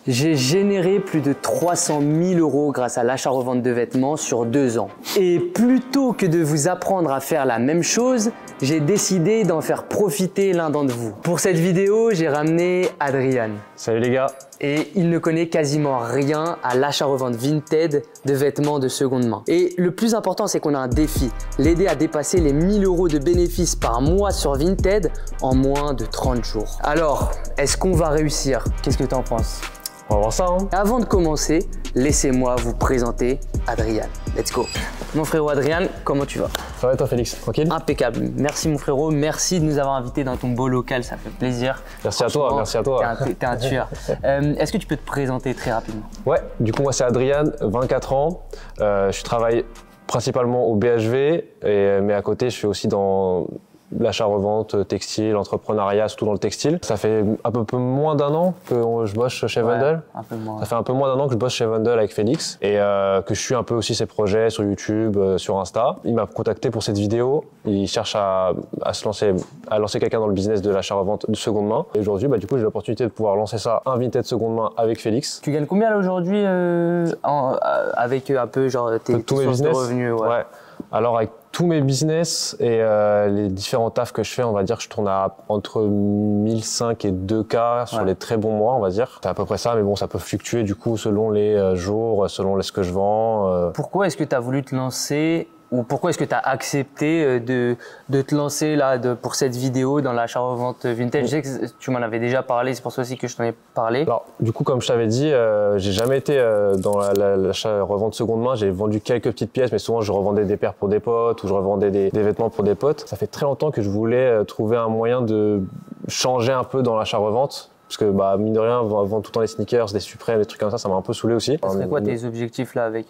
J'ai généré plus de 300 000 € grâce à l'achat-revente de vêtements sur 2 ans. Et plutôt que de vous apprendre à faire la même chose, j'ai décidé d'en faire profiter l'un d'entre vous. Pour cette vidéo, j'ai ramené Adrian. Salut les gars. Et il ne connaît quasiment rien à l'achat-revente Vinted de vêtements de seconde main. Et le plus important, c'est qu'on a un défi, l'aider à dépasser les 1000 € de bénéfices par mois sur Vinted en moins de 30 jours. Alors, est-ce qu'on va réussir? Qu'est-ce que tu en penses? On va voir ça. Avant de commencer, laissez-moi vous présenter Adrian. Let's go. Mon frérot Adrian, comment tu vas? Ça va et toi Félix? Tranquille? Impeccable. Merci mon frérot, merci de nous avoir invités dans ton beau local, ça fait plaisir. Merci à toi, merci à toi. T'es un tueur. Est-ce que tu peux te présenter très rapidement? Ouais, du coup moi c'est Adrian, 24 ans. Je travaille principalement au BHV, mais à côté je suis aussi dans l'achat-revente, textile, entrepreneuriat, surtout dans le textile. Ça fait un peu moins d'un an que je bosse chez Wendel. Un peu moins. Ça fait un peu moins d'un an que je bosse chez Wendel avec Félix et que je suis un peu aussi ses projets sur YouTube, sur Insta. Il m'a contacté pour cette vidéo. Il cherche à lancer quelqu'un dans le business de l'achat-revente de seconde main. Et aujourd'hui, du coup, j'ai l'opportunité de pouvoir lancer ça, un Vinted de seconde main avec Félix. Tu gagnes combien là aujourd'hui avec un peu genre tes sources de revenus? Ouais. Alors avec tous mes business et les différents tafs que je fais, on va dire que je tourne à entre 1005 et 2K sur les très bons mois, on va dire. C'est à peu près ça, mais bon, ça peut fluctuer du coup selon les jours, selon ce que je vends. Pourquoi est-ce que tu as voulu te lancer ou pourquoi est-ce que tu as accepté de te lancer là pour cette vidéo dans l'achat-revente Vinted? Je sais que tu m'en avais déjà parlé, c'est pour ça aussi que je t'en ai parlé. Alors, du coup, comme je t'avais dit, j'ai jamais été dans l'achat-revente seconde main. J'ai vendu quelques petites pièces, mais souvent je revendais des paires pour des potes ou je revendais des vêtements pour des potes. Ça fait très longtemps que je voulais trouver un moyen de changer un peu dans l'achat-revente. Parce que mine de rien, vendre tout le temps les sneakers, des Suprêmes, des trucs comme ça m'a un peu saoulé aussi. Ce serait quoi tes objectifs là avec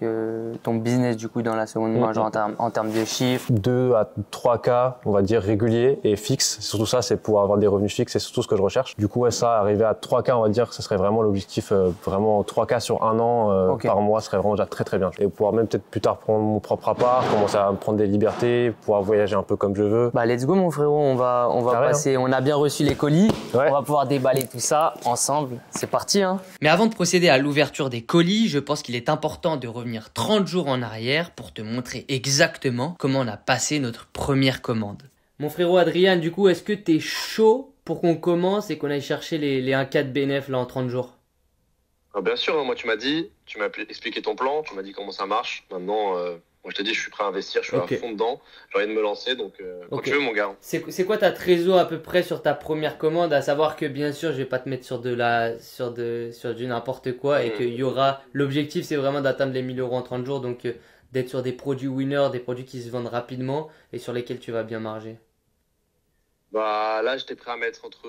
ton business du coup dans la seconde main, genre en termes de chiffres? 2 à 3K, on va dire, réguliers et fixes. Surtout ça, c'est pour avoir des revenus fixes, c'est surtout ce que je recherche. Du coup, ça, arriver à 3K, on va dire, ce serait vraiment l'objectif, vraiment 3K sur un an par mois, serait vraiment déjà très très bien. Et pouvoir même peut-être plus tard prendre mon propre appart, commencer à me prendre des libertés, pouvoir voyager un peu comme je veux. Let's go mon frérot, on va passer, on a bien reçu les colis, on va pouvoir déballer tout ça ensemble, c'est parti hein. Mais avant de procéder à l'ouverture des colis, je pense qu'il est important de revenir 30 jours en arrière pour te montrer exactement comment on a passé notre première commande. Mon frérot Adrien, du coup, est-ce que t'es chaud pour qu'on commence et qu'on aille chercher les 1K de bénéf là en 30 jours? Bien sûr, moi tu m'as expliqué ton plan, tu m'as dit comment ça marche. Maintenant, moi je te dis, je suis prêt à investir, je suis à fond dedans, j'ai envie de me lancer, donc quand tu veux mon gars. C'est quoi ta trésor à peu près sur ta première commande? À savoir que bien sûr, je vais pas te mettre sur du n'importe quoi et qu'il y aura, l'objectif c'est vraiment d'atteindre les 1000 € en 30 jours, donc d'être sur des produits winners, des produits qui se vendent rapidement et sur lesquels tu vas bien marger. Là, j'étais prêt à mettre entre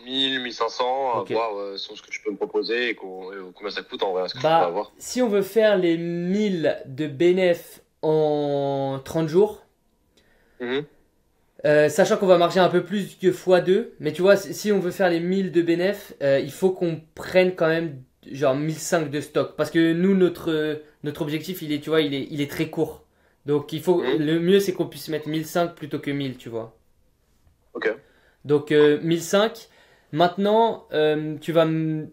1000, 1500, à voir sur ce que tu peux me proposer et combien ça coûte en vrai, ce que tu peux avoir. Si on veut faire les 1000 de bénéf en 30 jours, sachant qu'on va marger un peu plus que x2, mais tu vois, si on veut faire les 1000 de bénéf, il faut qu'on prenne quand même genre 1005 de stock. Parce que nous, notre objectif, il est très court. Donc, le mieux, c'est qu'on puisse mettre 1005 plutôt que 1000, tu vois. Ok. Donc 1005. Maintenant, tu vas me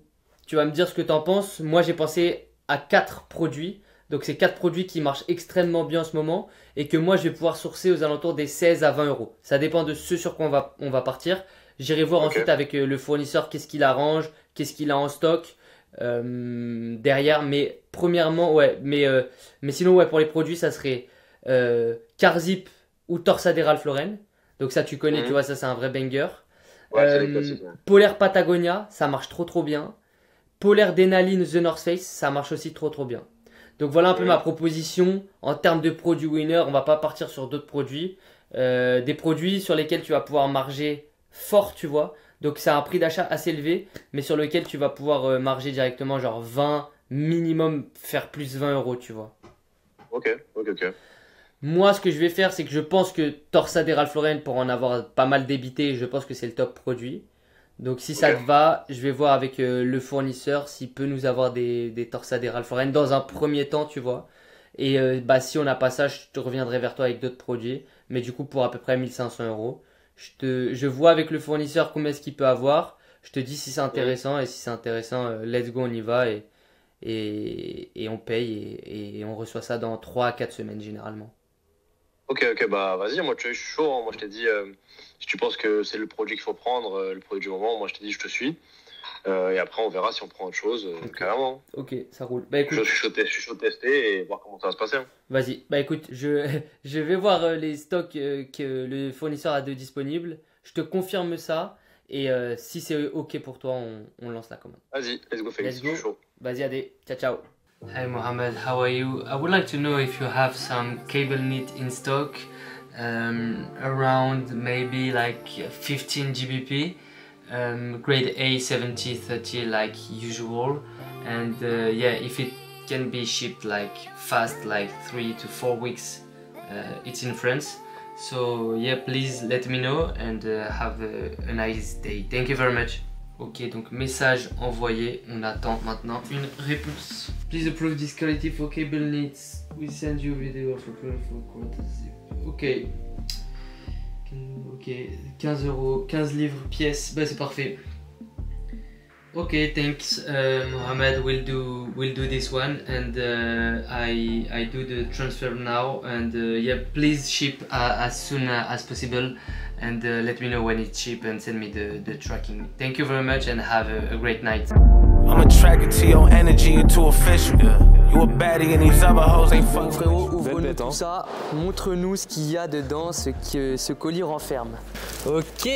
dire ce que tu en penses. Moi, j'ai pensé à 4 produits. Donc, c'est 4 produits qui marchent extrêmement bien en ce moment et que moi, je vais pouvoir sourcer aux alentours des 16 à 20 €. Ça dépend de ce sur quoi on va partir. J'irai voir ensuite avec le fournisseur qu'est-ce qu'il arrange, qu'est-ce qu'il a en stock derrière. Mais premièrement, mais sinon, pour les produits, ça serait Carzip ou Torsade Ralph Lauren. Donc ça tu connais, tu vois, ça c'est un vrai banger. Polaire Patagonia, ça marche trop bien. Polaire Denaline The North Face, ça marche aussi trop bien. Donc voilà un peu ma proposition en termes de produits winner. On va pas partir sur d'autres produits. Des produits sur lesquels tu vas pouvoir marger fort, tu vois. Donc c'est un prix d'achat assez élevé, mais sur lequel tu vas pouvoir marger directement genre 20, minimum faire plus 20 €, tu vois. Ok. Moi, ce que je vais faire, c'est que je pense que Torsade Ralph Lauren, pour en avoir pas mal débité, je pense que c'est le top produit. Donc, si ça te va, je vais voir avec le fournisseur s'il peut nous avoir des Torsade Ralph Lauren dans un premier temps, tu vois. Et si on n'a pas ça, je te reviendrai vers toi avec d'autres produits. Mais du coup, pour à peu près 1500 €. Je vois avec le fournisseur combien est-ce qu'il peut avoir. Je te dis si c'est intéressant et si c'est intéressant, let's go, on y va et on paye et on reçoit ça dans 3 à 4 semaines généralement. Ok, bah vas-y, moi je suis chaud, hein. Moi je t'ai dit, si tu penses que c'est le produit qu'il faut prendre, le produit du moment, moi je t'ai dit je te suis. Et après on verra si on prend autre chose, carrément. Ok, ça roule. Bah écoute, je suis chaud de tester et voir comment ça va se passer. Hein. Vas-y, bah écoute, je vais voir les stocks que le fournisseur a de disponibles. Je te confirme ça. Et si c'est ok pour toi, on lance la commande. Vas-y, let's go Félix, je suis chaud. Vas-y, Adé, ciao ciao. Hi Mohamed, how are you? I would like to know if you have some cable knit in stock around maybe like 15 GBP, grade A 7030 like usual, and yeah, if it can be shipped like fast, like 3 to 4 weeks. It's in France. So yeah, please let me know and have a nice day. Thank you very much. Ok, donc message envoyé, on attend maintenant une réponse. Please approve this quality for cable knits. We send you video of approval for quarter zip. Ok. Ok, 15 €, 15 livres pièce, bah c'est parfait. Ok, thanks Mohamed, we'll do this one and I do the transfer now and yeah, please ship as soon as possible and let me know when it's shipped and send me the tracking. Thank you very much and have a great night. I'm attracted to your energy, you're too official. You a baddie and these other hoes ain't fuck. Frérot, ouvre-nous tout ça, montre-nous ce qu'il y a dedans, ce que ce colis renferme. Ok.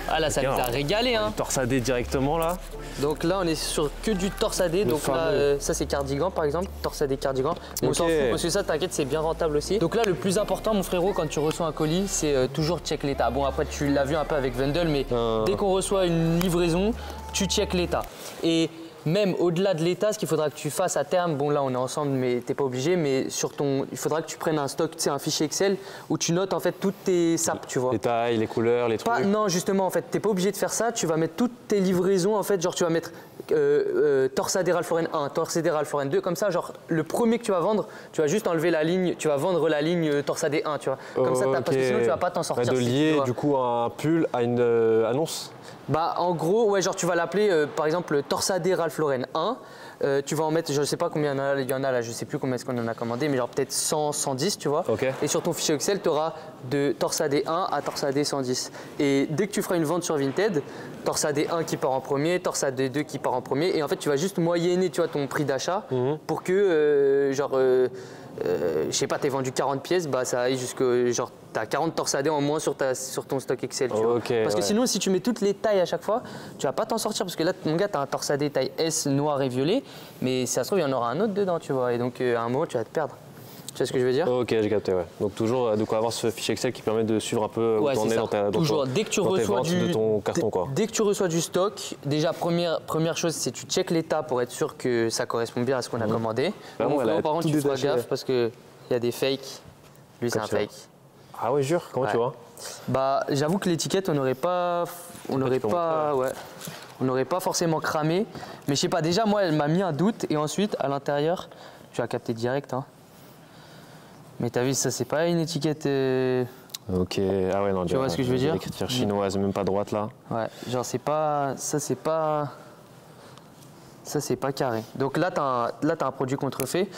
Ah là, ça nous a régalé hein. Torsadé directement là. Donc là on est sur que du torsadé, donc là ça c'est cardigan par exemple, torsadé cardigan. Mais on s'en fout parce que ça t'inquiète c'est bien rentable aussi. Donc là le plus important mon frérot quand tu reçois un colis c'est toujours check l'état. Bon après tu l'as vu un peu avec Vendel mais dès qu'on reçoit une livraison tu check l'état. Et même au-delà de l'état, ce qu'il faudra que tu fasses à terme, bon là on est ensemble mais t'es pas obligé, mais il faudra que tu prennes un stock, tu sais, un fichier Excel où tu notes en fait toutes tes sapes, tu vois. Les tailles, les couleurs, les trucs. Non justement en fait, t'es pas obligé de faire ça, tu vas mettre toutes tes livraisons en fait, genre tu vas mettre torsadé Ralph Lauren 1, torsadé Ralph Lauren 2, comme ça genre le premier que tu vas vendre, tu vas juste enlever la ligne, tu vas vendre la ligne torsadé 1, tu vois. Comme ça parce que sinon tu vas pas t'en sortir. De lier du coup un pull à une annonce. Bah en gros, ouais, genre tu vas l'appeler par exemple torsadé Ralph Lauren 1, tu vas en mettre, je sais pas combien il y en a là, je sais plus combien est-ce qu'on en a commandé, mais genre peut-être 100, 110 tu vois. Okay. Et sur ton fichier Excel, tu auras de torsadé 1 à torsadé 110. Et dès que tu feras une vente sur Vinted, torsadé 1 qui part en premier, torsadé 2 qui part en premier, et en fait tu vas juste moyenner tu vois, ton prix d'achat pour que je sais pas, t'es vendu 40 pièces, bah ça aille jusqu'au genre t'as 40 torsadés en moins sur ton stock Excel. Tu vois. Parce que sinon si tu mets toutes les tailles à chaque fois, tu vas pas t'en sortir parce que là mon gars t'as un torsadé taille S noir et violet, mais si ça se trouve il y en aura un autre dedans, tu vois, et donc à un moment tu vas te perdre. Tu sais ce que je veux dire? Ok, j'ai capté, ouais. Donc toujours de quoi avoir ce fichier Excel qui permet de suivre un peu où t'en es dans ta toujours. Dès que tu reçois de ton carton, quoi. Dès que tu reçois du stock, déjà première chose c'est tu check l'état pour être sûr que ça correspond bien à ce qu'on a commandé. Par contre tu feras gaffe parce que il y a des fakes. Lui c'est un fake. Ah ouais, jure. Comment tu vois? Bah j'avoue que l'étiquette on n'aurait pas forcément cramé, mais je sais pas, déjà moi elle m'a mis un doute et ensuite à l'intérieur tu as capté direct hein. Mais t'as vu, ça c'est pas une étiquette. Ok, ah ouais, non, tu vois ce que je veux dire? L'écriture chinoise, même pas droite là. Ouais, genre c'est pas. Ça c'est pas carré. Donc là t'as un produit contrefait.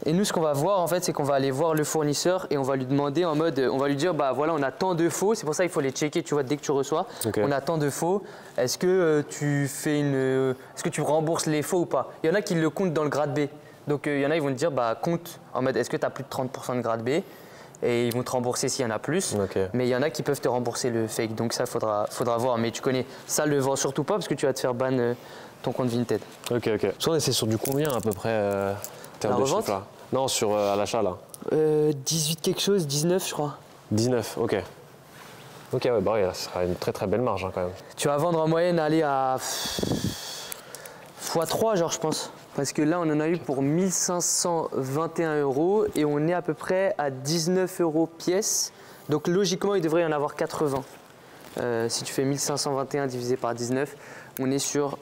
Et nous ce qu'on va voir en fait, c'est qu'on va aller voir le fournisseur et on va lui demander en mode. On va lui dire, bah voilà, on a tant de faux, c'est pour ça qu'il faut les checker, tu vois, dès que tu reçois. On a tant de faux. Est-ce que est-ce que tu rembourses les faux ou pas? Il y en a qui le comptent dans le grade B. Donc il y en a, ils vont te dire, bah compte en mode est-ce que tu as plus de 30% de grade B et ils vont te rembourser s'il y en a plus. Mais il y en a qui peuvent te rembourser le fake, donc ça faudra voir. Mais tu connais, ça le vend surtout pas parce que tu vas te faire ban ton compte Vinted. Ok. On essaie sur du combien à peu près terme de chiffre là? Non, sur à l'achat là. 18 quelque chose, 19 je crois. 19, ok. Ok, ouais, bah ouais, ça sera une très très belle marge hein, quand même. Tu vas vendre en moyenne aller à x3 genre je pense. Parce que là, on en a eu pour 1521 € et on est à peu près à 19 € pièce. Donc logiquement, il devrait y en avoir 80. Si tu fais 1521 divisé par 19, on est sur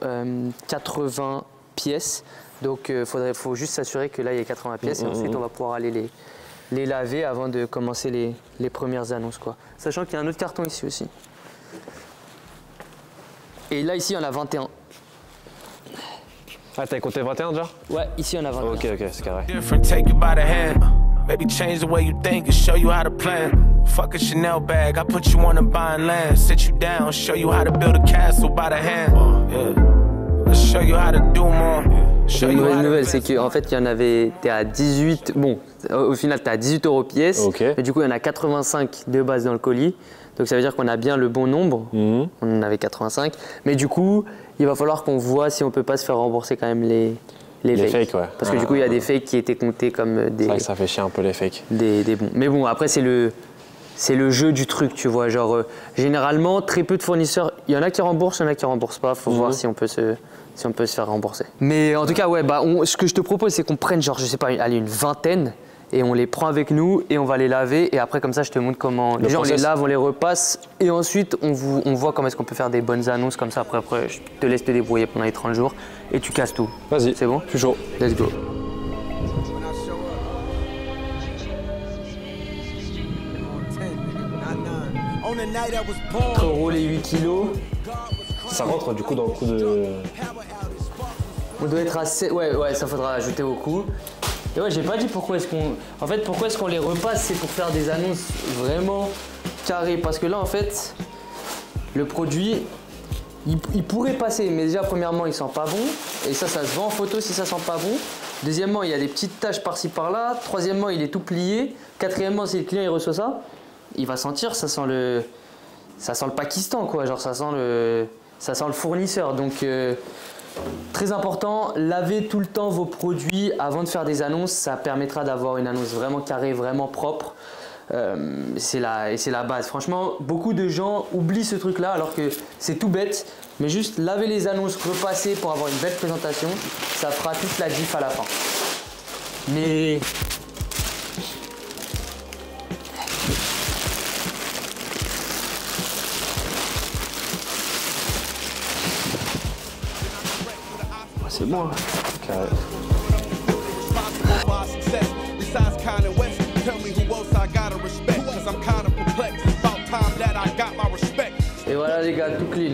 80 pièces. Donc faut juste s'assurer que là, il y a 80 pièces et ensuite, on va pouvoir aller les laver avant de commencer les premières annonces, quoi. Sachant qu'il y a un autre carton ici aussi. Et là, ici, il y en a 21. Ah, t'as compté 21 déjà? Ouais, ici, il y en a 21. Ok, ok, c'est carré. Different, take you by the hand. Maybe change the way you think and show you how to plan. Fuck a Chanel bag, I put you on a buying land. Sit you down, show you how to build a castle by the hand. Yeah. Let's show you how to do more. Une mauvaise nouvelle, c'est qu'en fait, il y en avait, t'es à 18, bon, au final, t'es à 18 € pièce. Ok. Mais du coup, il y en a 85 de base dans le colis. Donc ça veut dire qu'on a bien le bon nombre. On en avait 85. Mais du coup, il va falloir qu'on voit si on peut pas se faire rembourser quand même les fakes. Ouais. Parce que du coup, il y a des fakes qui étaient comptés comme des. C'est vrai que ça fait chier un peu les fakes. Des bons. Mais bon, après, c'est le jeu du truc, tu vois. Genre, généralement, très peu de fournisseurs. Il y en a qui remboursent, il y en a qui remboursent pas. Faut voir si on peut se faire rembourser. Mais en tout cas, ouais, bah, ce que je te propose, c'est qu'on prenne, genre, je sais pas, allez, une vingtaine. Et on les prend avec nous et on va les laver. Et après, comme ça, je te montre comment. Déjà, on les lave, on les repasse. Et ensuite, on voit comment est-ce qu'on peut faire des bonnes annonces comme ça. Après, je te laisse te débrouiller pendant les 30 jours. Et tu casses tout. Vas-y. C'est bon? Je suis chaud. Let's go. Trop les 8 kilos. Ça rentre du coup dans le coup de. On doit être à 7. Ouais, ça faudra ajouter au coup. Et ouais, j'ai pas dit pourquoi est-ce qu'on. En fait, pourquoi est-ce qu'on les repasse, c'est pour faire des annonces vraiment carrées. Parce que là, en fait, le produit, il pourrait passer. Mais déjà, premièrement, il sent pas bon. Et ça se vend en photo si ça sent pas bon. Deuxièmement, il y a des petites taches par-ci par-là. Troisièmement, il est tout plié. Quatrièmement, si le client il reçoit ça, il va sentir, ça sent le Pakistan, quoi. Genre, ça sent le fournisseur. Donc. Très important, lavez tout le temps vos produits avant de faire des annonces. Ça permettra d'avoir une annonce vraiment carrée, vraiment propre. C'est la base. Franchement, beaucoup de gens oublient ce truc-là alors que c'est tout bête. Mais juste laver les annonces, repasser pour avoir une belle présentation, ça fera toute la diff à la fin. Mais... c'est bon, hein. Carré. Et voilà les gars, tout clean.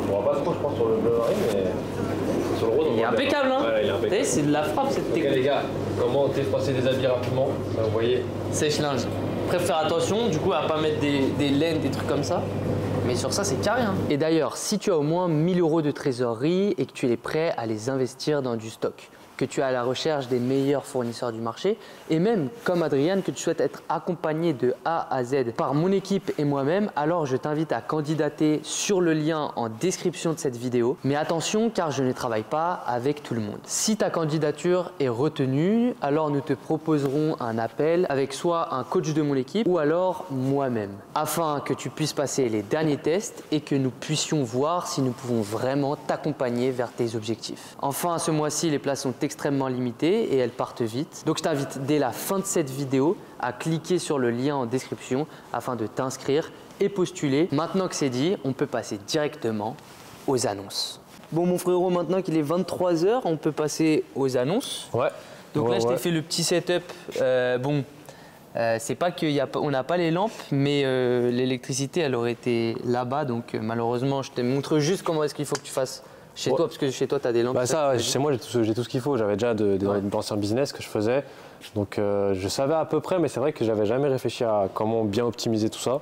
On va pas trop, je pense, sur le bleu mais sur le rose, on Il est impeccable, hein. Ouais, il est impeccable. C'est de la frappe cette technique. Ok les gars, comment t'effacer des habits rapidement? Vous voyez. Sèche-linge. Après, faire attention, du coup, à pas mettre des laines, des trucs comme ça. Mais sur ça, c'est carré. Hein. Et d'ailleurs, si tu as au moins 1 000 € de trésorerie et que tu es prêt à les investir dans du stock, que tu es à la recherche des meilleurs fournisseurs du marché et même, comme Adrian, que tu souhaites être accompagné de A à Z par mon équipe et moi-même, alors je t'invite à candidater sur le lien en description de cette vidéo. Mais attention, car je ne travaille pas avec tout le monde. Si ta candidature est retenue, alors nous te proposerons un appel avec soit un coach de mon équipe ou alors moi-même, afin que tu puisses passer les derniers tests et que nous puissions voir si nous pouvons vraiment t'accompagner vers tes objectifs. Enfin, ce mois-ci, les places sont extrêmement limitées et elles partent vite. Donc je t'invite dès la fin de cette vidéo à cliquer sur le lien en description afin de t'inscrire et postuler. Maintenant que c'est dit, on peut passer directement aux annonces. Bon mon frérot, maintenant qu'il est 23 h, on peut passer aux annonces. Ouais. Donc ouais, là, je t'ai fait le petit setup. C'est pas qu'on n'a pas les lampes, mais l'électricité, elle aurait été là-bas. Donc malheureusement, je te montre juste comment est-ce qu'il faut que tu fasses chez toi, parce que chez toi, tu as des lampes. Bah ça, chez moi, j'ai tout ce qu'il faut. J'avais déjà d'anciens business que je faisais. Donc je savais à peu près, mais c'est vrai que j'avais jamais réfléchi à comment bien optimiser tout ça.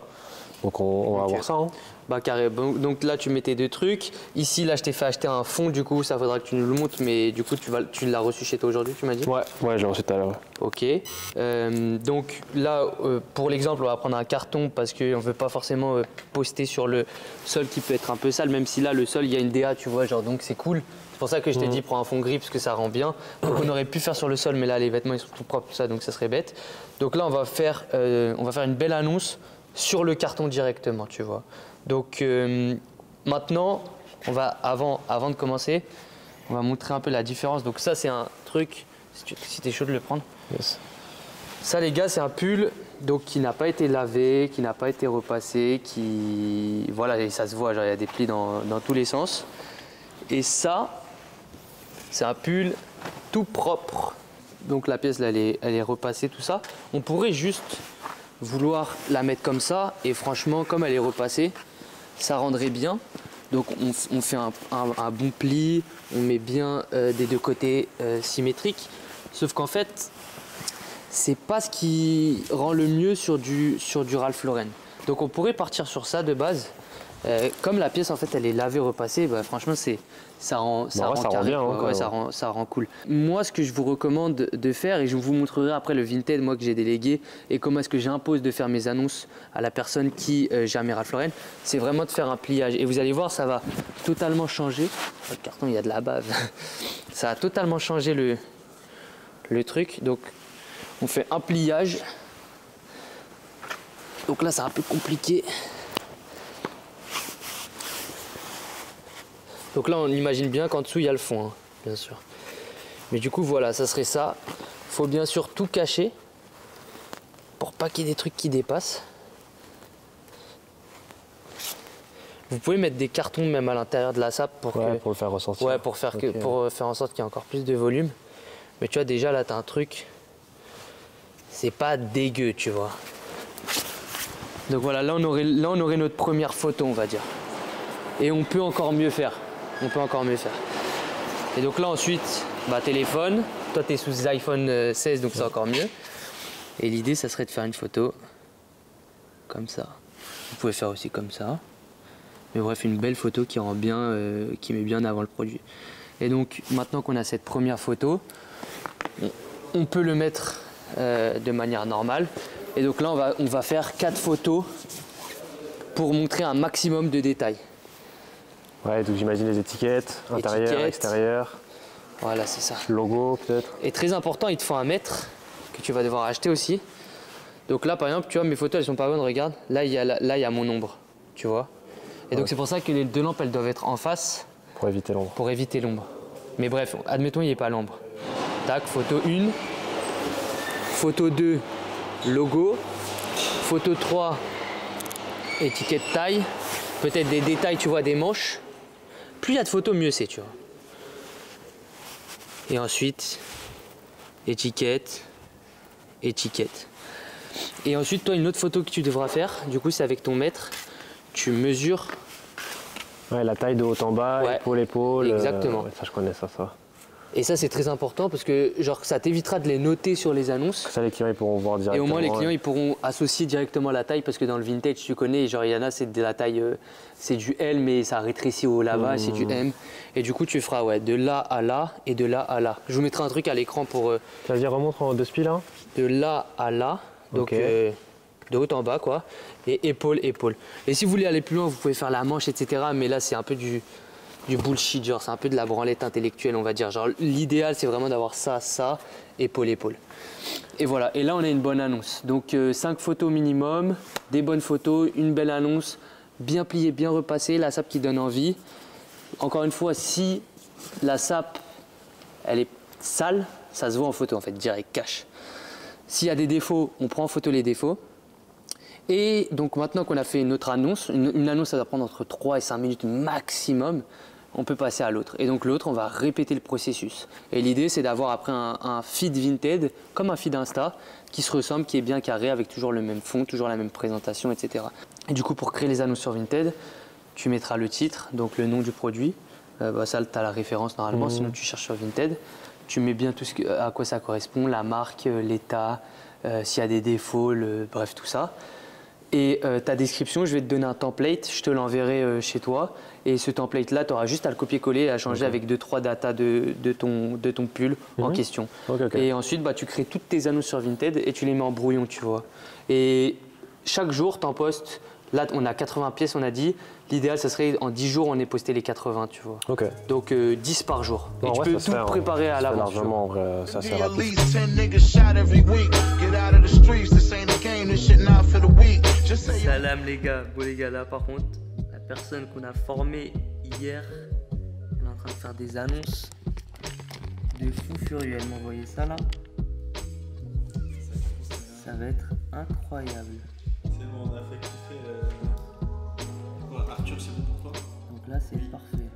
Donc on va voir ça. Hein. Bah carré. Donc là, tu mets tes deux trucs. Ici, là, je t'ai fait acheter un fond, du coup, ça faudra que tu nous le montres, mais du coup, tu l'as reçu chez toi aujourd'hui, tu m'as dit? Ouais, je l'ai reçu tout à l'heure. Ok. Donc là, pour l'exemple, on va prendre un carton parce qu'on ne veut pas forcément poster sur le sol qui peut être un peu sale, même si là, le sol, il y a une DA, tu vois, genre, donc c'est cool. C'est pour ça que je t'ai dit, prends un fond gris parce que ça rend bien. Donc on aurait pu faire sur le sol, mais là, les vêtements, ils sont tout propres, tout ça, donc ça serait bête. Donc là, on va faire une belle annonce sur le carton directement, tu vois. Donc maintenant, on va, avant de commencer, on va montrer un peu la différence. Donc ça, c'est un truc, si tu es chaud de le prendre. Yes. Ça, les gars, c'est un pull donc, qui n'a pas été lavé, qui n'a pas été repassé, qui... Voilà, et ça se voit, genre, il y a des plis dans tous les sens. Et ça, c'est un pull tout propre. Donc la pièce, là, elle est repassée, tout ça. On pourrait juste vouloir la mettre comme ça, et franchement, comme elle est repassée, ça rendrait bien. Donc on fait un bon pli, on met bien des deux côtés symétriques. Sauf qu'en fait, c'est pas ce qui rend le mieux sur du Ralph Lauren. Donc on pourrait partir sur ça de base. Comme la pièce en fait elle est lavée, repassée, bah, franchement ça rend carré, bien, ouais, ça rend cool. Moi ce que je vous recommande de faire, et je vous montrerai après le Vinted moi que j'ai délégué et comment est-ce que j'impose de faire mes annonces à la personne qui gère mes Ralph Lauren, c'est vraiment de faire un pliage. Et vous allez voir, ça va totalement changer. Oh, le carton il y a de la bave. Ça va totalement changer le truc. Donc on fait un pliage. Donc là c'est un peu compliqué. Donc là on imagine bien qu'en dessous il y a le fond, hein, bien sûr. Mais du coup voilà, ça serait ça. Faut bien sûr tout cacher pour pas qu'il y ait des trucs qui dépassent. Vous pouvez mettre des cartons même à l'intérieur de la sape pour le faire ressortir. Ouais, pour faire en sorte qu'il y ait encore plus de volume. Mais tu vois déjà là t'as un truc, c'est pas dégueu, tu vois. Donc voilà, là on aurait notre première photo, on va dire. Et on peut encore mieux faire. Et donc là ensuite, bah, téléphone. Toi tu es sous iPhone 16 donc c'est encore mieux. Et l'idée ça serait de faire une photo comme ça. Vous pouvez faire aussi comme ça. Mais bref, une belle photo qui rend bien, qui met bien en avant le produit. Et donc maintenant qu'on a cette première photo, on peut le mettre de manière normale. Et donc là on va faire 4 photos pour montrer un maximum de détails. Ouais, donc j'imagine les étiquettes, intérieur, extérieur. Voilà, c'est ça. Logo peut-être. Et très important, il te faut un mètre que tu vas devoir acheter aussi. Donc là, par exemple, tu vois, mes photos, elles sont pas bonnes, regarde. Là, il y a mon ombre, tu vois. Et donc c'est pour ça que les deux lampes, elles doivent être en face. Pour éviter l'ombre. Pour éviter l'ombre. Mais bref, admettons, il n'y ait pas l'ombre. Tac, photo 1. Photo 2, logo. Photo 3, étiquette taille. Peut-être des détails, tu vois, des manches. Plus il y a de photos, mieux c'est, tu vois. Et ensuite, étiquette. Et ensuite, toi, une autre photo que tu devras faire, du coup, c'est avec ton mètre. Tu mesures. Ouais, la taille de haut en bas, ouais. épaule. Exactement. Ça, je connais ça. Et ça, c'est très important parce que genre, ça t'évitera de les noter sur les annonces. Ça, les clients, ils pourront voir directement. Et au moins, les clients, ils pourront associer directement la taille parce que dans le vintage, tu connais, genre, il y en a, c'est de la taille, c'est du L, mais ça rétrécit au là-bas, c'est du M. Et du coup, tu feras de là à là et de là à là. Je vous mettrai un truc à l'écran pour. Tu vas dire remontre en deux spies là. De là à là. Donc, de haut en bas, quoi. Et épaule. Et si vous voulez aller plus loin, vous pouvez faire la manche, etc. Mais là, c'est un peu du bullshit, genre c'est un peu de la branlette intellectuelle, on va dire. Genre l'idéal c'est vraiment d'avoir ça, épaule. Et voilà, et là on a une bonne annonce. Donc 5 photos minimum, des bonnes photos, une belle annonce, bien pliée, bien repassée, la sape qui donne envie. Encore une fois, si la sape elle est sale, ça se voit en photo en fait, direct, cash. S'il y a des défauts, on prend en photo les défauts. Et donc maintenant qu'on a fait notre annonce, une annonce ça doit prendre entre 3 et 5 minutes maximum, on peut passer à l'autre. Et donc l'autre, on va répéter le processus. Et l'idée, c'est d'avoir après un feed Vinted, comme un feed Insta, qui se ressemble, qui est bien carré, avec toujours le même fond, toujours la même présentation, etc. Et du coup, pour créer les annonces sur Vinted, tu mettras le titre, donc le nom du produit. Ça, tu as la référence normalement, sinon tu cherches sur Vinted. Tu mets bien tout à quoi ça correspond, la marque, l'état, s'il y a des défauts, bref, tout ça. Et ta description, je vais te donner un template, je te l'enverrai chez toi. Et ce template-là, tu auras juste à le copier-coller et à changer avec 2-3 datas de ton pull en question. Et ensuite, tu crées toutes tes annonces sur Vinted et tu les mets en brouillon, tu vois. Et chaque jour, tu en postes. Là, on a 80 pièces, on a dit. L'idéal, ça serait en 10 jours, on est posté les 80, tu vois. Donc 10 par jour. Et tu peux tout préparer à l'avance. Largement, en vrai, ça c'est rapide. Salam les gars. Bon les gars, là par contre, la personne qu'on a formée hier, elle est en train de faire des annonces de fou furieux. Elle m'a envoyé ça là. Ça va être incroyable. C'est bon, on a fait kiffer. Arthur, c'est bon pour toi? Donc là, c'est parfait.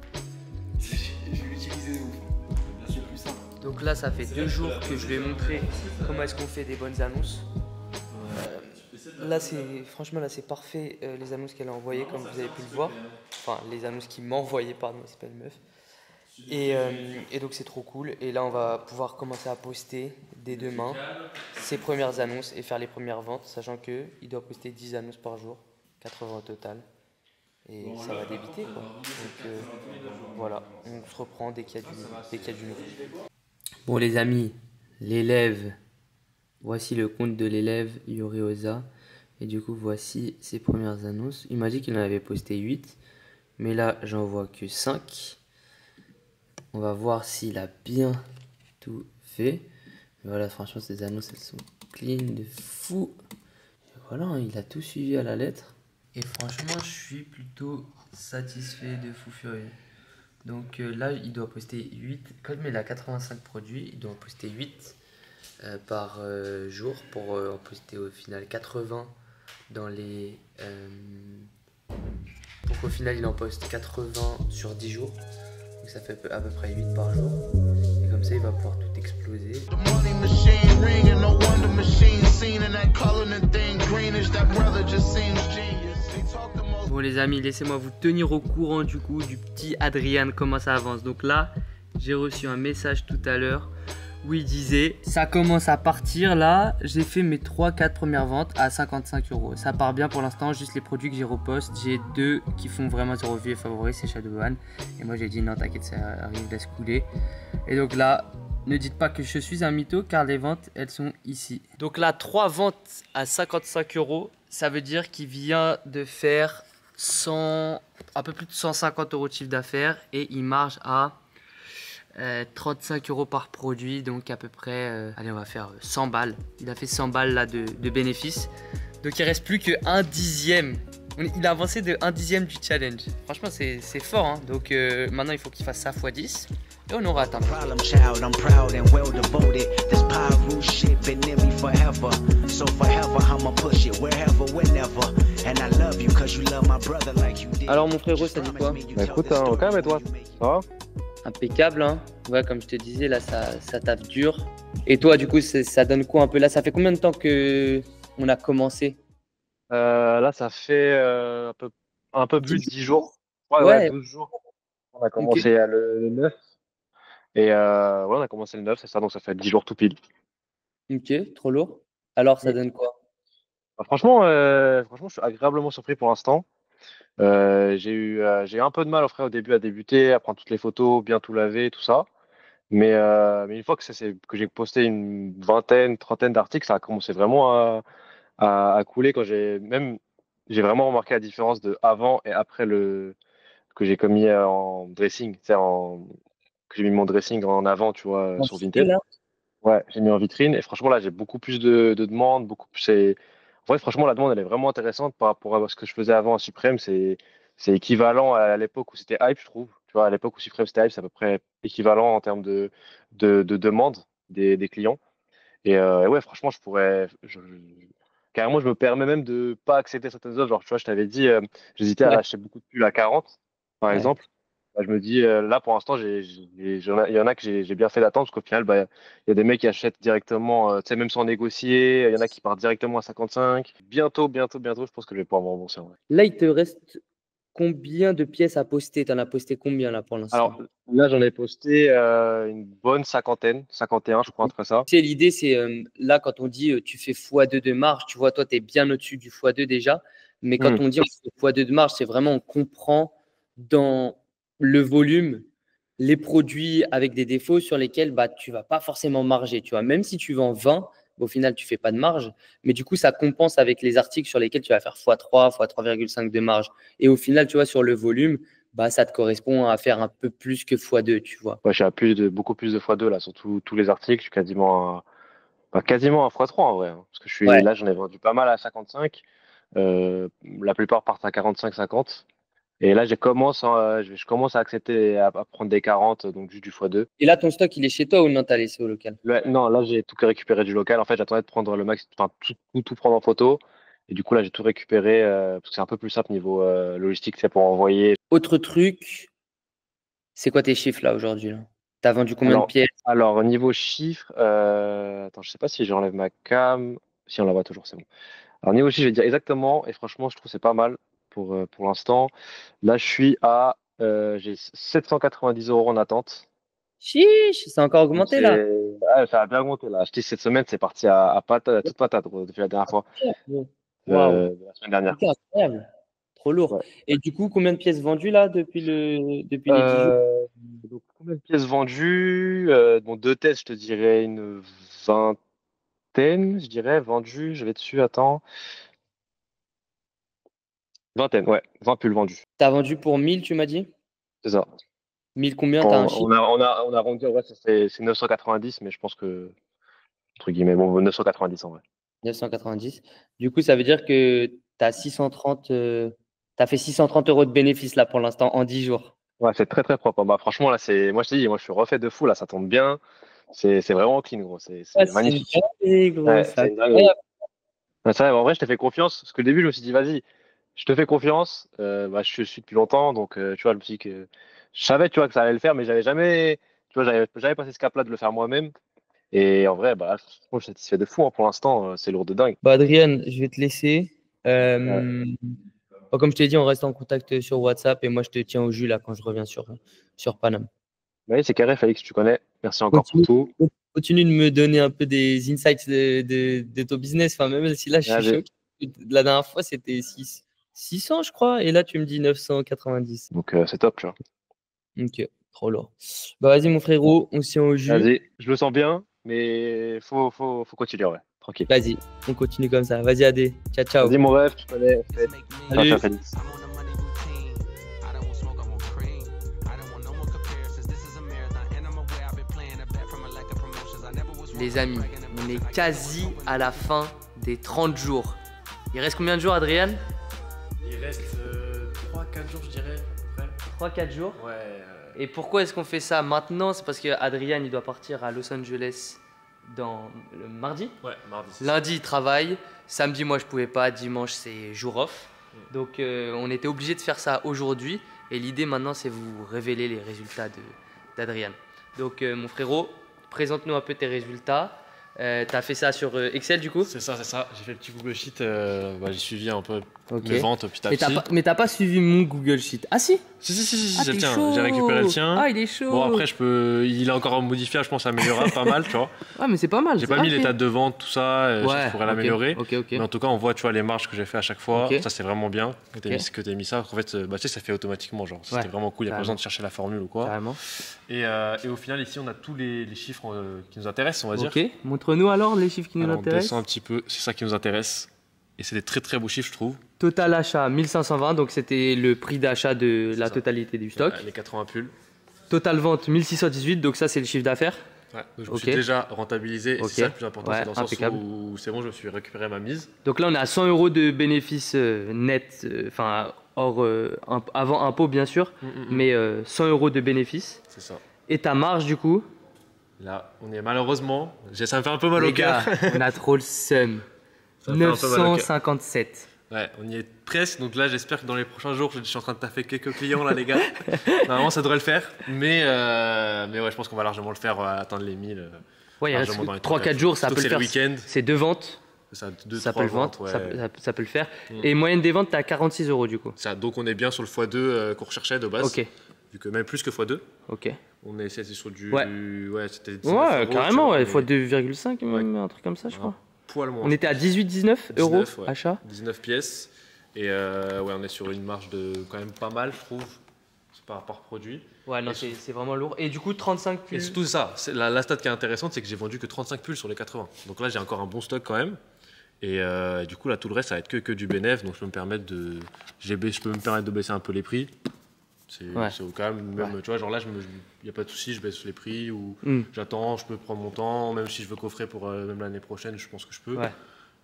Je vais l'utiliser ouf. C'est plus simple. Donc là, ça fait 2 jours que je lui ai montré comment est-ce qu'on fait des bonnes annonces. Là, franchement, là, c'est parfait les annonces qu'elle a envoyées, comme vous avez pu le voir. enfin les annonces qu'il m'envoyait, pardon, c'est pas une meuf. Et donc c'est trop cool. Et là on va pouvoir commencer à poster dès demain ses premières annonces et faire les premières ventes, sachant qu'il doit poster 10 annonces par jour, 80 au total. Et ça va débiter quoi. Donc voilà, on se reprend dès qu'il y a du nouveau. Bon les amis, l'élève, voici le compte de l'élève Yoriosa. Et du coup voici ses premières annonces. Il m'a dit qu'il en avait posté 8, mais là j'en vois que 5. On va voir s'il a bien tout fait. Mais voilà, franchement, ces annonces, elles sont clean de fou. Et voilà, il a tout suivi à la lettre. Et franchement, je suis plutôt satisfait de fou furieux. Donc là, il doit poster 8. Comme il a 85 produits, il doit en poster 8 par jour pour en poster au final 80 dans les... pour qu'au final, il en poste 80 sur 10 jours. Donc ça fait à peu près 8 par jour. Et comme ça, il va pouvoir tout exploser. Bon les amis, laissez-moi vous tenir au courant du coup du petit Adrien, comment ça avance. Donc là, j'ai reçu un message tout à l'heure où il disait ça commence à partir là, j'ai fait mes 3-4 premières ventes à 55 €. Ça part bien pour l'instant, juste les produits que j'ai reposte, j'ai 2 qui font vraiment 0 vues et favoris, c'est Shadowban. Et moi j'ai dit non t'inquiète, ça arrive, laisse couler. Et donc là, ne dites pas que je suis un mytho car les ventes elles sont ici. Donc là, 3 ventes à 55 €, ça veut dire qu'il vient de faire un peu plus de 150 € de chiffre d'affaires et il marge à 35 € par produit, donc à peu près, allez on va faire 100 balles. Il a fait 100 balles là de bénéfices. Donc il reste plus que 1/10. Il a avancé de 1/10 du challenge. Franchement c'est fort hein. Donc maintenant il faut qu'il fasse ça x 10 et on aura atteint. Alors mon frérot, ça dit quoi? Bah écoute, hein, ok, mais toi, ça va? Impeccable, hein. Ouais, comme je te disais, là, ça taffe dur. Et toi, du coup, ça donne quoi un peu là? Ça fait combien de temps que on a commencé? Là, ça fait un peu plus de 10 jours. Ouais, Ouais, 12 jours. On a ok, commencé le 9. Et ouais, on a commencé le 9, c'est ça, donc ça fait 10 jours tout pile. ok, trop lourd. Alors, ça Mm. donne quoi? Bah, franchement, je suis agréablement surpris pour l'instant. J'ai eu un peu de mal au début à débuter, à prendre toutes les photos, bien tout laver, tout ça. Mais une fois que j'ai posté une vingtaine, trentaine d'articles, ça a commencé vraiment à couler quand j'ai vraiment remarqué la différence de avant et après que j'ai commis en dressing, que j'ai mis mon dressing en avant, tu vois, En sur vitrine, Vinted. là? Ouais, j'ai mis en vitrine et franchement là j'ai beaucoup plus de demandes, beaucoup plus. En vrai, franchement la demande elle est vraiment intéressante par rapport à ce que je faisais avant à Supreme. C'est équivalent à l'époque où c'était hype, je trouve. Tu vois, à l'époque où Supreme c'était hype, c'est à peu près équivalent en termes de demandes des clients. Et ouais, franchement, carrément, je me permets même de pas accepter certaines offres. Genre, tu vois, je t'avais dit, j'hésitais à Ouais. lâcher beaucoup de pulls à 40, par Ouais. exemple. Bah, je me dis, là, pour l'instant, il y en a que j'ai bien fait d'attendre, parce qu'au final, bah, il y a des mecs qui achètent directement, tu sais, même sans négocier. Il y en a qui partent directement à 55. Bientôt, je pense que je vais pouvoir me rembourser, en vrai. Là, il te reste combien de pièces à poster? T'en as posté combien là pour l'instant? Alors, là, j'en ai posté une bonne cinquantaine, 51, je crois, entre ça. Tu sais, l'idée, c'est là, quand on dit tu fais x2 de marge, tu vois, toi, tu es bien au-dessus du x2 déjà. Mais quand Hmm. on dit on fait x2 de marge, c'est vraiment on comprend dans le volume les produits avec des défauts sur lesquels bah, tu vas pas forcément marger. Tu vois, même si tu vends 20, au final, tu fais pas de marge. Mais du coup, ça compense avec les articles sur lesquels tu vas faire x3, x3,5 de marge. Et au final, tu vois, sur le volume, bah, ça te correspond à faire un peu plus que x2, tu vois. Ouais, je suis à beaucoup plus de x2 là, sur tous les articles. Je suis quasiment à x3 en vrai, hein. Parce que Ouais. là, j'en ai vendu pas mal à 55. La plupart partent à 45-50. Et là, je commence à accepter à prendre des 40, donc juste du x2. Et là, ton stock, il est chez toi ou non, t'as laissé au local? Non, là, j'ai tout récupéré du local. En fait, j'attendais de prendre le max, enfin, tout prendre en photo. Et du coup, là, j'ai tout récupéré, parce que c'est un peu plus simple niveau logistique, c'est pour envoyer. Autre truc, c'est quoi tes chiffres là aujourd'hui là? T'as vendu combien de Alors, pièces? alors niveau chiffre, attends, je sais pas si j'enlève ma cam. Si on la voit toujours, c'est bon. Alors, niveau chiffre, je vais dire exactement, et franchement, je trouve que c'est pas mal. pour l'instant. Là, je suis à j'ai 790 euros en attente. Chiche, c'est encore Donc augmenté là. ouais, ça a bien augmenté là. Acheté cette semaine, c'est parti à toute patate gros, depuis la dernière fois, Waouh, de la semaine dernière. ok, incroyable. Trop lourd. Ouais. Et du coup, combien de pièces vendues là depuis les 10 jours? Donc, combien de pièces vendues? Bon, deux tests, je te dirais une vingtaine, je dirais, vendues. Je vais dessus, attends. Vingtaine, ouais, 20 pulls vendus. T'as vendu pour 1000, tu m'as dit? C'est ça. 1000 combien? T'as un On, chiffre? on a rendu, ouais, c'est 990, mais je pense que, entre guillemets, bon, 990 en vrai. 990. Du coup, ça veut dire que tu as 630, t'as fait 630 euros de bénéfices là pour l'instant en 10 jours. Ouais, c'est très très propre. Bah, franchement, là, moi je te dis, moi je suis refait de fou, là, ça tombe bien. C'est vraiment clean, gros. C'est Ouais, c'est une magnifique. dinguerie, gros. Ouais, C'est c'est une dinguerie. incroyable. Ouais, c'est vrai, en vrai, je t'ai fait confiance, parce que au début, je me suis dit, vas-y, je te fais confiance. Bah, je te suis depuis longtemps, donc tu vois, je me suis dit que je savais, tu vois, que ça allait le faire, mais j'avais jamais, tu vois, j'avais jamais passé ce cap-là de le faire moi-même. Et en vrai, bah, franchement, je suis satisfait de fou, hein, pour l'instant, c'est lourd de dingue. Bah, Adrien, je vais te laisser. Ouais. Bah, comme je t'ai dit, on reste en contact sur WhatsApp et moi, je te tiens au jus là quand je reviens sur Paname. Oui, c'est carré, Félix, tu connais. Merci encore pour Continue, tout. continue de me donner un peu des insights de ton business. Enfin, même si là, je suis Vas-y. choqué. La dernière fois, c'était 600, je crois. Et là, tu me dis 990. Donc, c'est top, tu vois. Ok, trop lourd. Bah, vas-y, mon frérot, on se tient au jus. Vas-y, je me sens bien, mais faut continuer, ouais. Tranquille. Vas-y, on continue comme ça. Vas-y, Adé. Ciao, ciao. Vas-y, mon rêve, tu connais, on fait. Ciao, Salut. ciao, Félix. Les amis, on est quasi à la fin des 30 jours. Il reste combien de jours, Adrien? Il reste 3-4 jours, je dirais. 3-4 jours. Ouais. Et pourquoi est-ce qu'on fait ça maintenant? C'est parce que Adrien, il doit partir à Los Angeles le mardi. Ouais, mardi. Lundi, il travaille. Samedi, moi, je pouvais pas. Dimanche, c'est jour off. Donc, on était obligé de faire ça aujourd'hui. Et l'idée maintenant, c'est vous révéler les résultats d'Adrien. Donc, mon frérot, présente-nous un peu tes résultats. Tu as fait ça sur Excel, du coup? C'est ça. J'ai fait le petit Google Sheet. J'ai suivi un peu Ok. mes ventes petit à Mais petit. t'as pas suivi mon Google Sheet. Ah si? Si, Ah, j'ai le t'es tien. chaud. J'ai récupéré le tien. Ah, il est chaud. Bon, après, il est encore modifiable, je pense, améliorable pas mal, tu vois. Ah, mais c'est pas mal. J'ai pas mis les dates de vente, tout ça, je pourrais l'améliorer. Ok. Mais en tout cas, on voit, tu vois, les marges que j'ai fait à chaque fois. Ok. Ça, c'est vraiment bien que tu Ok. aies mis ça. En fait, bah, tu sais, ça fait automatiquement, genre. Ouais, C'était vraiment cool, il n'y a pas carrément. besoin de chercher la formule ou quoi. Carrément. Et au final, ici, on a tous les chiffres qui nous intéressent, on va dire. Ok, montre-nous alors les chiffres qui nous Alors, on intéressent. descend un petit peu, c'est ça qui nous intéresse. Et c'est des très très beaux chiffres, je trouve. Total achat 1520, donc c'était le prix d'achat de la ça. totalité du stock. Les 80 pulls. Total vente 1618, donc ça c'est le chiffre d'affaires. Ouais, donc je me Ok. suis déjà rentabilisé. Et Ok. c'est ça le plus important, Ouais, c'est dans le sens impeccable. où c'est bon, je me suis récupéré ma mise. Donc là on est à 100 euros de bénéfices net, enfin hors avant impôt bien sûr, mais 100 euros de bénéfices. C'est ça. Et ta marge du coup, Là, on est malheureusement, ça me fait un peu mal les au cœur. gars, on a trop le seum. Ça me fait un peu mal au cœur. 957. Ouais, on y est presque. Donc là, j'espère que dans les prochains jours, je suis en train de taffer quelques clients là, les gars. Normalement, ça devrait le faire. Mais ouais, je pense qu'on va largement le faire, atteindre les 1000. Ouais, il reste largement dans les 3-4 jours, ça Surtout peut que le c'est faire. le week-end. C'est 2 ventes. Ça, 2, Ça 3 peut le vendre, ventes, ouais. ça peut le faire. Et moyenne des ventes, t'es à 46 euros du coup. Ça, donc on est bien sur le x2 qu'on recherchait de base. Ok, Vu que même plus que x2. ok. On est c'était sur du. Ouais. C'était 19 Ouais, euros, carrément, tu ouais, vois, fois 2,5, même, un truc comme ça, je crois. Poil moins. On était à 18-19 euros 19, ouais. achat. 19 pièces. Et ouais, on est sur une marge de quand même pas mal, je trouve. C'est par rapport produit. Ouais, non, Et c'est vraiment lourd. Et du coup, 35 Et pulls. surtout ça, la stat qui est intéressante, c'est que j'ai vendu que 35 pulls sur les 80. Donc là, j'ai encore un bon stock quand même. Et du coup, là, tout le reste, ça va être que du bénéf. Donc je peux me permettre de baisser un peu les prix. C'est au calme. Même, tu vois, genre là, il n'y a pas de souci, je baisse les prix ou j'attends, je peux prendre mon temps. Même si je veux coffrer pour même l'année prochaine, je pense que je peux. Ouais.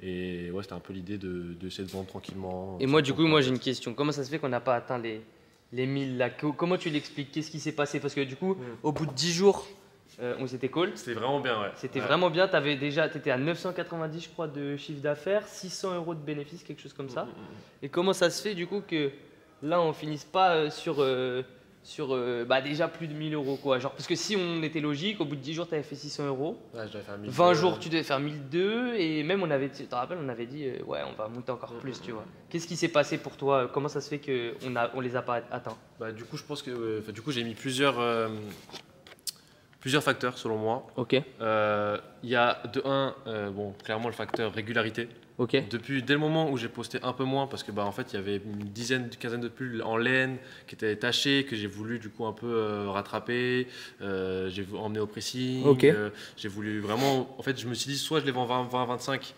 Et ouais, c'était un peu l'idée d'essayer de vendre tranquillement. Et moi, du coup, moi j'ai une question. Comment ça se fait qu'on n'a pas atteint les 1000 là? Comment tu l'expliques? Qu'est-ce qui s'est passé? Parce que du coup, au bout de 10 jours, on s'était call. C'était vraiment bien, ouais. C'était Ouais. vraiment bien. T'étais à 990, je crois, de chiffre d'affaires, 600 euros de bénéfices, quelque chose comme ça. Et comment ça se fait du coup que là, on finisse pas sur sur déjà plus de 1000 euros quoi. Genre, parce que si on était logique, au bout de 10 jours, tu avais fait 600 euros. Ouais, je dois faire 1000. 20 jours, tu devais faire 1002 et même tu te rappelles, on avait dit ouais, on va monter encore plus, tu vois. Qu'est-ce qui s'est passé pour toi? Comment ça se fait qu'on les a pas atteints? Bah, du coup, je pense que du coup, j'ai mis plusieurs facteurs selon moi. Ok, Il y a de un, clairement le facteur régularité. ok, Dès le moment où j'ai posté un peu moins, parce que en fait il y avait une quinzaine de pulls en laine qui étaient tachés, que j'ai voulu du coup un peu rattraper, j'ai emmené au pressing, Ok. j'ai voulu vraiment, en fait je me suis dit soit je les vends 20 25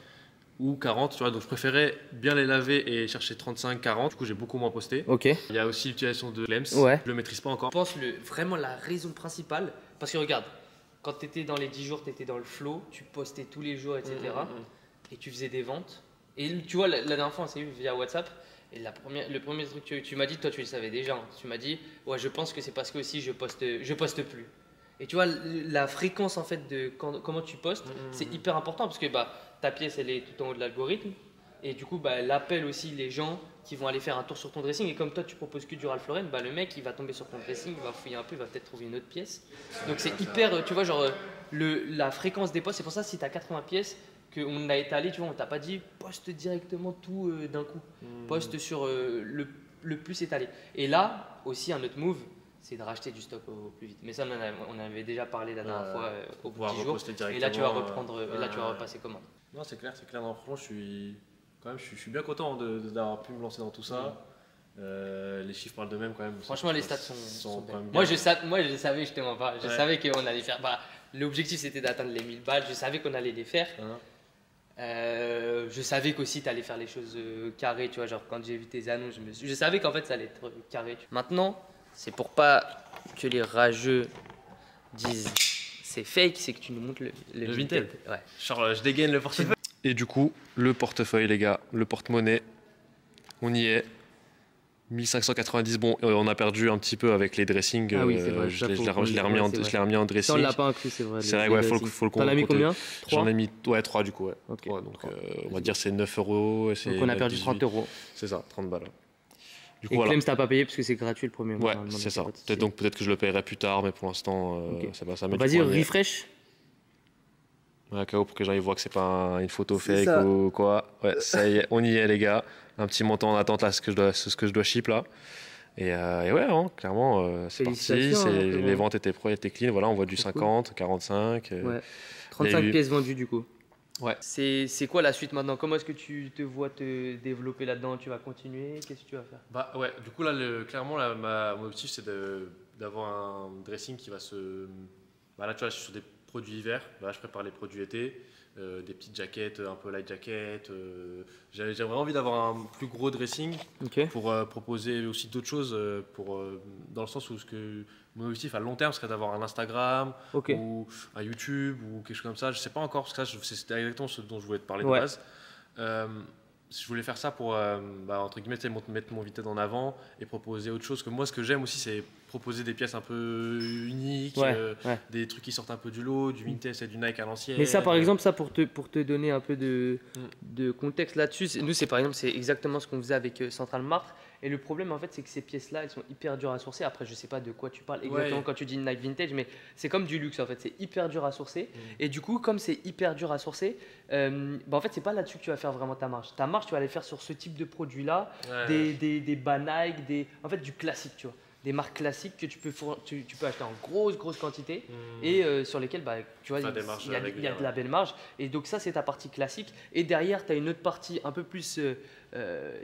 ou 40, tu vois, donc je préférais bien les laver et chercher 35, 40, du coup j'ai beaucoup moins posté. ok. Il y a aussi l'utilisation de Clems, Ouais. je le maîtrise pas encore. Je pense vraiment la raison principale, parce que regarde, quand tu étais dans les 10 jours, tu étais dans le flow, tu postais tous les jours, etc. Et tu faisais des ventes. Et tu vois, la dernière fois, on s'est vu via WhatsApp. Et le premier truc que tu m'as dit, toi, tu le savais déjà. Hein. Tu m'as dit, ouais, je pense que c'est parce que aussi je poste plus. Et tu vois, la fréquence en fait de comment tu postes, c'est hyper important parce que ta pièce, elle est tout en haut de l'algorithme. Et du coup, elle appelle aussi les gens qui vont aller faire un tour sur ton dressing. Et comme toi, tu proposes que du Ralph Lauren, le mec, il va tomber sur ton dressing, il va fouiller un peu, il va peut-être trouver une autre pièce. Donc, c'est hyper, tu vois, genre, la fréquence des postes. C'est pour ça, si tu as 80 pièces, qu'on a étalé, tu vois, on t'a pas dit poste directement tout d'un coup. Poste sur le plus étalé. Et là, aussi, un autre move, c'est de racheter du stock au plus vite. Mais ça, on avait déjà parlé la dernière fois au bout de 10 jours. Et là, tu vas reprendre, là, tu vas repasser commande. Non, c'est clair. Non, franchement, je suis bien content d'avoir pu me lancer dans tout ça. Les chiffres parlent d'eux-mêmes quand même. Franchement, les stats sont quand même bien. bien. Moi, je savais, je te mens pas. Je savais qu'on allait faire. L'objectif, c'était d'atteindre les 1000 balles. Je savais qu'on allait les faire. Je savais qu'aussi, tu allais faire les choses carrées. Tu vois, genre, quand j'ai vu tes annonces, je savais qu'en fait, ça allait être carré. Maintenant, c'est pour pas que les rageux disent c'est fake, c'est que tu nous montres le Vinted. Ouais. Genre, je dégaine le portefeuille. Et du coup, le portefeuille, les gars, le porte-monnaie, on y est. 1590, bon, on a perdu un petit peu avec les dressings. Ah oui, c'est vrai. Je l'ai remis en dressing. Ça, on l'a pas inclus, c'est vrai. C'est vrai, ouais, faut le T'en as mis combien? J'en ai mis 3 du coup, ouais. Ok. 3, donc on va dire c'est 9 euros. Donc on a perdu 30 euros. C'est ça, 30 balles. Du coup, Et voilà. Clems, t'as pas payé parce que c'est gratuit le premier mois. Ouais, c'est ça. Peut-être que je le paierai plus tard, mais pour l'instant, ça met Vas-y, refresh. Ouais, pour que les gens ils voient que c'est pas une photo fake ça. ou quoi. Ouais, ça y est, on y est les gars. Un petit montant en attente là, c'est ce que je dois ship là. Et ouais, hein, clairement, c'est parti. Félicitations, hein, Les ventes étaient clean. Voilà, on voit du 50, 45. Ouais. 35 eu- pièces vendues du coup. Ouais. C'est quoi la suite maintenant? Comment est-ce que tu te vois te développer là-dedans? Tu vas continuer? Qu'est-ce que tu vas faire? Bah ouais, du coup là, clairement, là, mon objectif c'est d'avoir un dressing qui va se. Bah là, tu vois, je suis sur des produits hiver. Là, je prépare les produits été. Des petites jaquettes, un peu light jacket. J'ai vraiment envie d'avoir un plus gros dressing pour proposer aussi d'autres choses dans le sens où mon objectif à long terme serait d'avoir un Instagram ou un YouTube ou quelque chose comme ça. Je sais pas encore parce que c'est exactement ce dont je voulais te parler de base. Je voulais faire ça pour entre guillemets mettre mon Vinted en avant et proposer autre chose. Que moi, ce que j'aime aussi, c'est proposer des pièces un peu uniques, des trucs qui sortent un peu du lot, du vintage et du Nike à l'ancienne. Mais ça, par exemple, ça pour te donner un peu de contexte là-dessus, nous, c'est par exemple, c'est exactement ce qu'on faisait avec Central Mart. Et le problème, en fait, c'est que ces pièces-là, elles sont hyper dures à sourcer. Après, je sais pas de quoi tu parles exactement quand tu dis Nike Vintage, mais c'est comme du luxe, en fait. C'est hyper dur à sourcer. Et du coup, comme c'est hyper dur à sourcer, en fait, c'est pas là-dessus que tu vas faire vraiment ta marge. Ta marge, tu vas aller faire sur ce type de produit-là, des bas Nike, en fait, du classique, tu vois. Des marques classiques que tu peux acheter en grosse quantité et sur lesquelles tu vois, il y a de la belle marge. Et donc ça, c'est ta partie classique. Et derrière, tu as une autre partie un peu plus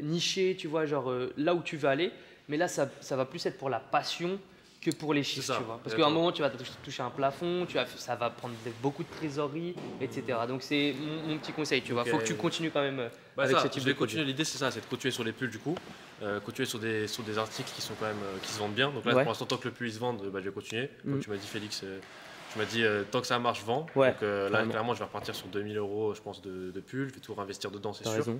nichée, tu vois, genre là où tu veux aller. Mais là, ça va plus être pour la passion que pour les chiffres, tu vois. Parce qu'à un moment, tu vas toucher un plafond, ça va prendre beaucoup de trésorerie, etc. Donc c'est mon petit conseil, tu vois. Il faut que tu continues quand même avec ce type de produit. L'idée, c'est ça, c'est de continuer sur les pulls du coup. Continuer sur des articles qui sont quand même qui se vendent bien. Donc là, pour l'instant, tant que le pull il se vend, je vais continuer. Comme tu m'as dit, Félix, tu m'as dit tant que ça marche, vends. Donc là, clairement, je vais repartir sur 2000 euros, je pense, de pull. Je vais tout réinvestir dedans, c'est sûr. Raison.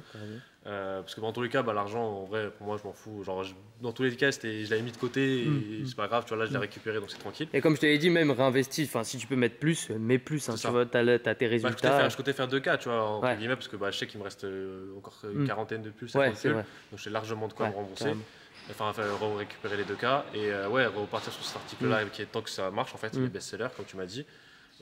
Parce que dans tous les cas, l'argent, en vrai, pour moi, je m'en fous. Genre, dans tous les cas, je l'avais mis de côté et c'est pas grave. Tu vois, là, je l'ai récupéré, donc c'est tranquille. Et comme je te l'ai dit, même réinvestis. Enfin, si tu peux mettre plus, mets plus. Hein, tu vois, t'as tes résultats. Je comptais faire 2K, tu vois, entre guillemets, parce que je sais qu'il me reste encore une quarantaine de pulls, 50 pulls. Donc j'ai largement de quoi me rembourser. enfin récupérer les 2 cas et ouais, repartir sur cet article-là qui est tant que ça marche en fait, les best-sellers comme tu m'as dit.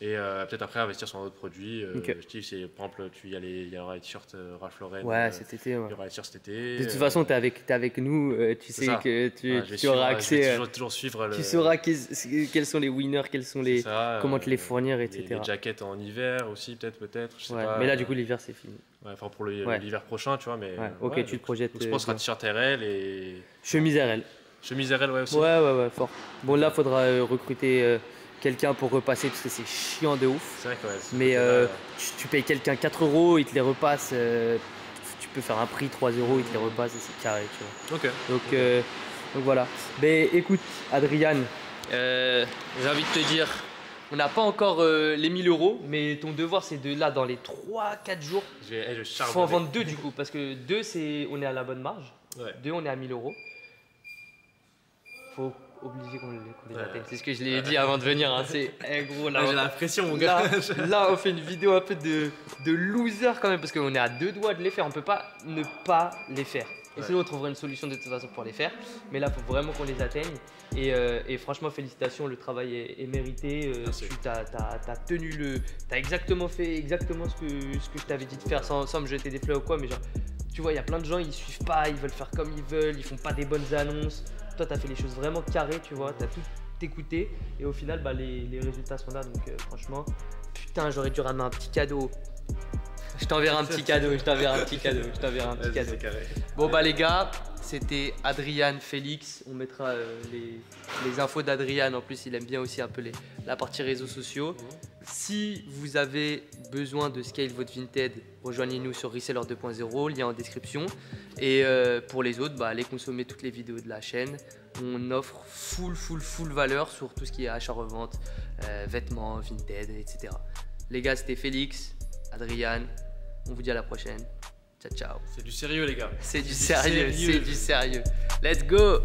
Et peut-être après investir sur un autre produit. Ok. Je dis, par exemple, il y aura les t-shirts Ralph Lauren. Ouais, cet été. Ouais. Il y aura les t-shirts cet été. De toute façon, t'es avec nous, tu sais ça. que tu Je auras vais accès. toujours suivre. Tu sauras quels sont les winners, quels sont les. Comment te les fournir, etc. Les jackets en hiver aussi, peut-être. Je sais Ouais, pas, mais là, du coup, l'hiver, c'est fini. Ouais, enfin pour l'hiver prochain, tu vois. Mais, Ouais, ok, tu te projettes. Je pense que ce sera t-shirt RL et. Chemise RL. Chemise RL, ouais, aussi. Ouais, fort. Bon, là, faudra recruter quelqu'un pour repasser parce que c'est chiant de ouf. C'est vrai que ouais. Mais tu payes quelqu'un 4 €, il te les repasse. Tu peux faire un prix 3 €, il te les repasse et c'est carré, tu vois. Ok. Donc voilà. Mais écoute, Adrian, j'ai envie de te dire, on n'a pas encore les 1 000 €, mais ton devoir c'est de là dans les 3-4 jours. Je charge. Faut en vendre 2 du coup, parce que 2 on est à la bonne marge. Ouais. 2 on est à 1 000 €. Faut obligé qu'on les atteigne. C'est ce que je l'ai dit avant de venir. Hein. C'est gros là. J'ai la pression, mon gars. Là, on fait une vidéo un peu de loser quand même, parce qu'on est à 2 doigts de les faire. On peut pas ne pas les faire. Et sinon, on trouvera une solution de toute façon pour les faire. Mais là, il faut vraiment qu'on les atteigne. Et franchement, félicitations, le travail est mérité. Tu as tenu t'as exactement fait exactement ce que je t'avais dit de faire sans me jeter des fleurs ou quoi. Mais genre, tu vois, il y a plein de gens, ils suivent pas, ils veulent faire comme ils veulent, ils font pas des bonnes annonces. Toi, tu as fait les choses vraiment carrées, tu vois, tu as tout écouté. Et au final, bah, les résultats sont là. Donc franchement, putain, j'aurais dû ramener un petit cadeau. Je t'enverrai un petit cadeau, C'est carré. Bon bah les gars, c'était Adrian Félix. On mettra les infos d'Adrian. En plus, il aime bien aussi un peu la partie réseaux sociaux. Si vous avez besoin de scale votre Vinted, rejoignez-nous sur Reseller 2.0, lien en description. Et pour les autres, bah, allez consommer toutes les vidéos de la chaîne. On offre full valeur sur tout ce qui est achat-revente, vêtements, Vinted, etc. Les gars, c'était Félix, Adrian. On vous dit à la prochaine. Ciao. C'est du sérieux, les gars. C'est du sérieux. Let's go!